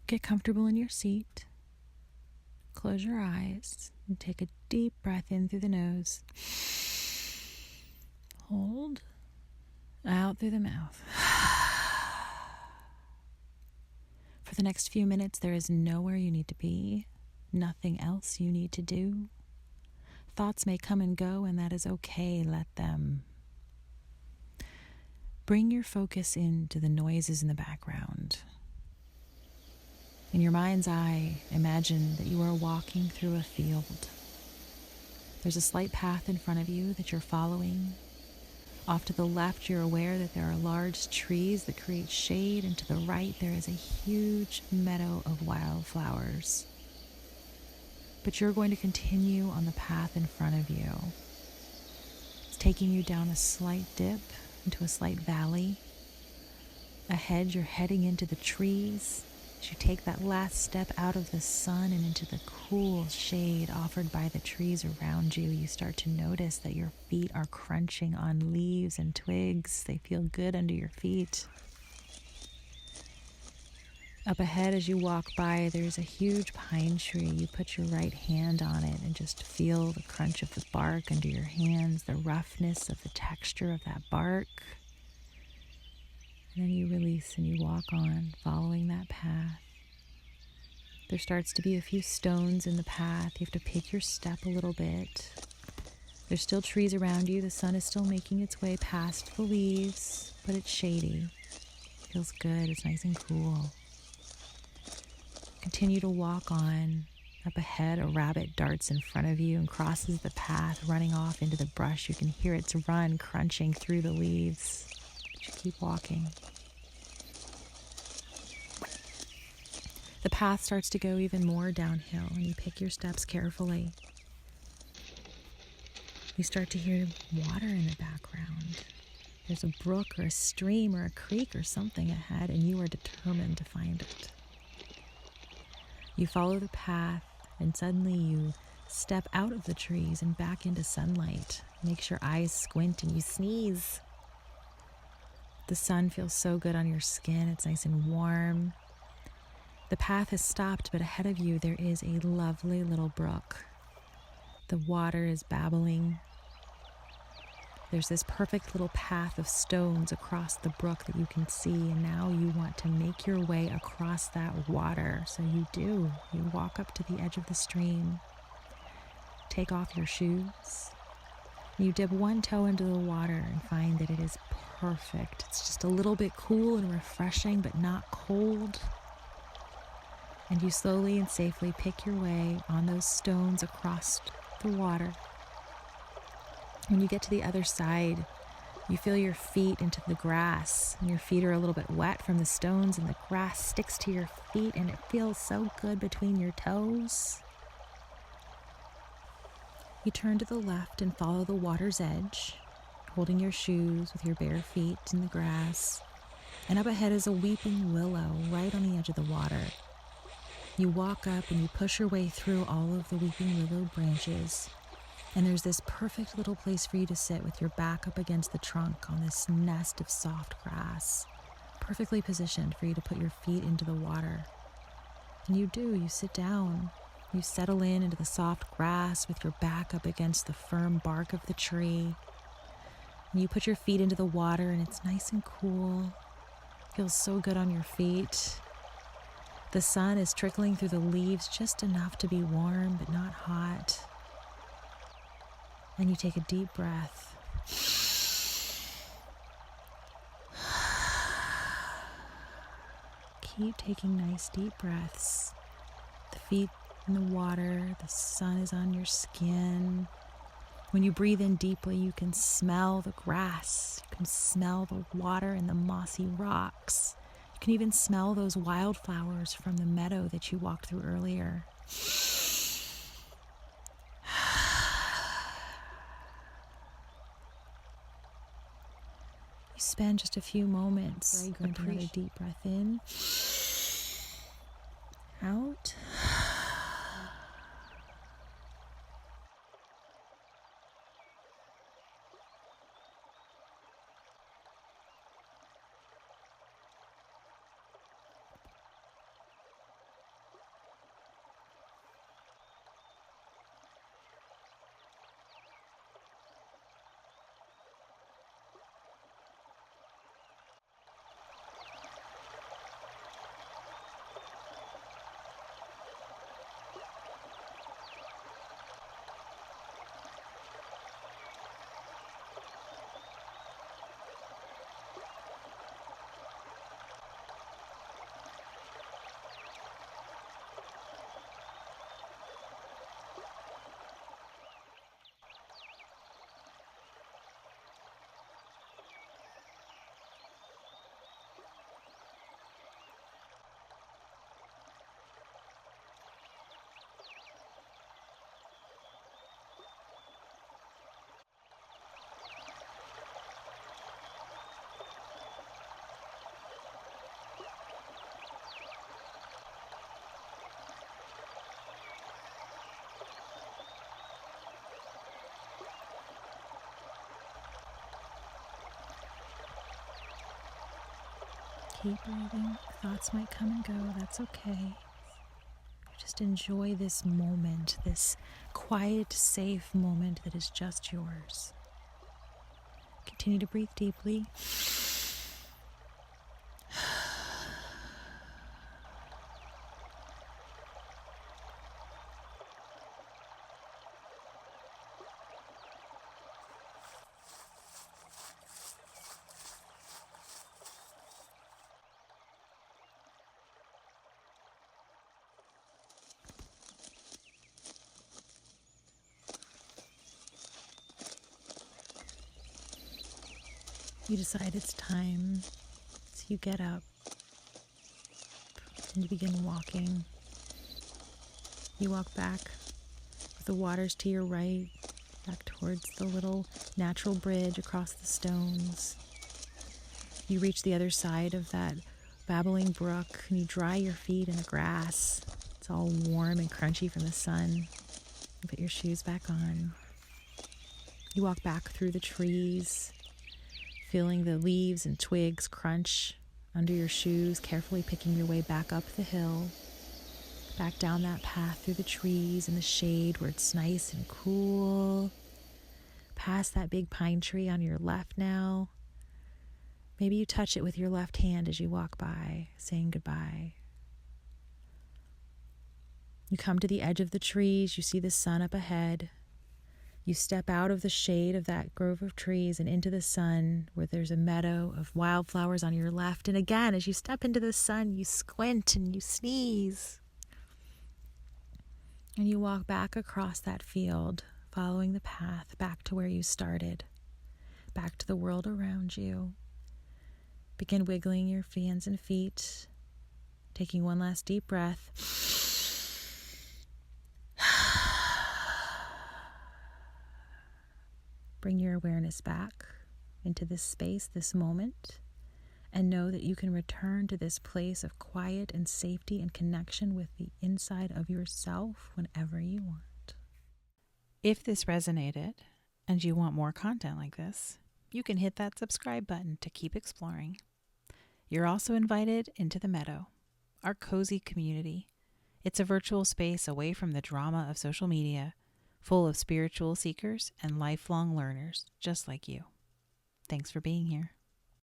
Get comfortable in your seat. Close your eyes and take a deep breath in through the nose. Hold. Out through the mouth. For the next few minutes, there is nowhere you need to be, nothing else you need to do. Thoughts may come and go, and that is okay. Let them. Bring your focus into the noises in the background. In your mind's eye, imagine that you are walking through a field. There's a slight path in front of you that you're following. Off to the left, you're aware that there are large trees that create shade, and to the right, there is a huge meadow of wildflowers. But you're going to continue on the path in front of you. It's taking you down a slight dip into a slight valley. Ahead, you're heading into the trees. As you take that last step out of the sun and into the cool shade offered by the trees around you, you start to notice that your feet are crunching on leaves and twigs. They feel good under your feet. Up ahead, as you walk by, there's a huge pine tree. You put your right hand on it and just feel the crunch of the bark under your hands, the roughness of the texture of that bark. And then you release and you walk on, following that path. There starts to be a few stones in the path. You have to pick your step a little bit. There's still trees around you. The sun is still making its way past the leaves, but it's shady. It feels good. It's nice and cool. Continue to walk on. Up ahead, a rabbit darts in front of you and crosses the path, running off into the brush. You can hear its run crunching through the leaves. You keep walking. The path starts to go even more downhill, and you pick your steps carefully. You start to hear water in the background. There's a brook or a stream or a creek or something ahead, and you are determined to find it. You follow the path, and suddenly you step out of the trees and back into sunlight. Makes your eyes squint and you sneeze. The sun feels so good on your skin. It's nice and warm. The path has stopped, but ahead of you there is a lovely little brook. The water is babbling. There's this perfect little path of stones across the brook that you can see, and now you want to make your way across that water. So you do. You walk up to the edge of the stream, take off your shoes. You dip one toe into the water and find that it is perfect. It's just a little bit cool and refreshing, but not cold. And you slowly and safely pick your way on those stones across the water. When you get to the other side, you feel your feet into the grass, and your feet are a little bit wet from the stones, and the grass sticks to your feet, and it feels so good between your toes. You turn to the left and follow the water's edge, holding your shoes with your bare feet in the grass, and up ahead is a weeping willow right on the edge of the water. You walk up and you push your way through all of the weeping willow branches, and there's this perfect little place for you to sit with your back up against the trunk on this nest of soft grass, perfectly positioned for you to put your feet into the water. And you do, you sit down, you settle in into the soft grass with your back up against the firm bark of the tree, and you put your feet into the water, and it's nice and cool. It feels so good on your feet. The sun is trickling through the leaves just enough to be warm, but not hot. And you take a deep breath. Keep taking nice deep breaths. The feet in the water, the sun is on your skin. When you breathe in deeply, you can smell the grass. You can smell the water and the mossy rocks. You can even smell those wildflowers from the meadow that you walked through earlier. You spend just a few moments taking another deep breath in, out. keep breathing. Thoughts might come and go. That's okay. Just enjoy this moment, this quiet, safe moment that is just yours. Continue to breathe deeply. You decide it's time, so you get up and you begin walking. You walk back with the waters to your right, back towards the little natural bridge across the stones. You reach the other side of that babbling brook and you dry your feet in the grass. It's all warm and crunchy from the sun. You put your shoes back on. You walk back through the trees, feeling the leaves and twigs crunch under your shoes, carefully picking your way back up the hill, back down that path through the trees in the shade where it's nice and cool, past that big pine tree on your left now. Maybe you touch it with your left hand as you walk by, saying goodbye. You come to the edge of the trees, you see the sun up ahead. You step out of the shade of that grove of trees and into the sun where there's a meadow of wildflowers on your left. And again, as you step into the sun, you squint and you sneeze. And you walk back across that field, following the path back to where you started, back to the world around you. Begin wiggling your hands and feet, taking one last deep breath. Bring your awareness back into this space, this moment, and know that you can return to this place of quiet and safety and connection with the inside of yourself whenever you want. If this resonated and you want more content like this, you can hit that subscribe button to keep exploring. You're also invited into the Meadow, our cozy community. It's a virtual space away from the drama of social media, full of spiritual seekers and lifelong learners just like you. Thanks for being here.